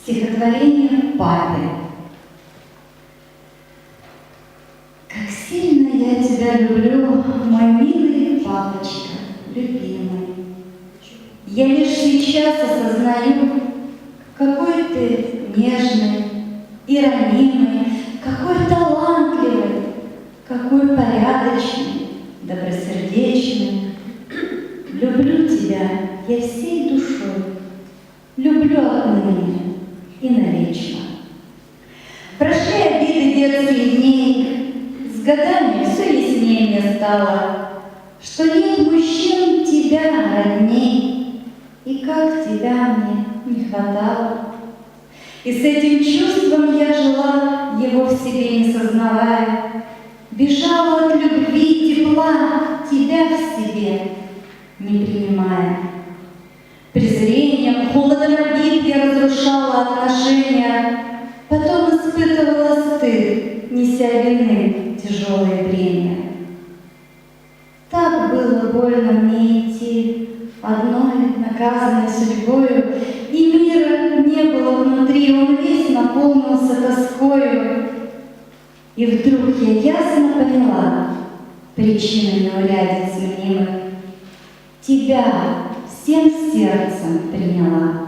Стихотворение Павел. Как сильно я тебя люблю, мой милый папочка, любимый. Я лишь сейчас осознаю, какой ты нежный и ранимый, какой талантливый, какой порядочный, добросердечный. Люблю тебя я всей душой, люблю отныне и навечно. Прошли обиды детских дней, с годами все яснее мне стало, что нет мужчин тебя родней, и как тебя мне не хватало. И с этим чувством я жила, его в себе не сознавая, бежала от любви, тепла, тебя в себе не принимая. Презрением, холодом обид я разрушала отношения, потом испытывала стыд, неся вины тяжелое бремя. Так было больно мне идти, одной, наказанной судьбою, и мира не было внутри, он весь наполнился тоскою. И вдруг я ясно поняла причины неурядиц мнимых. Тебя всем сердцем приняла.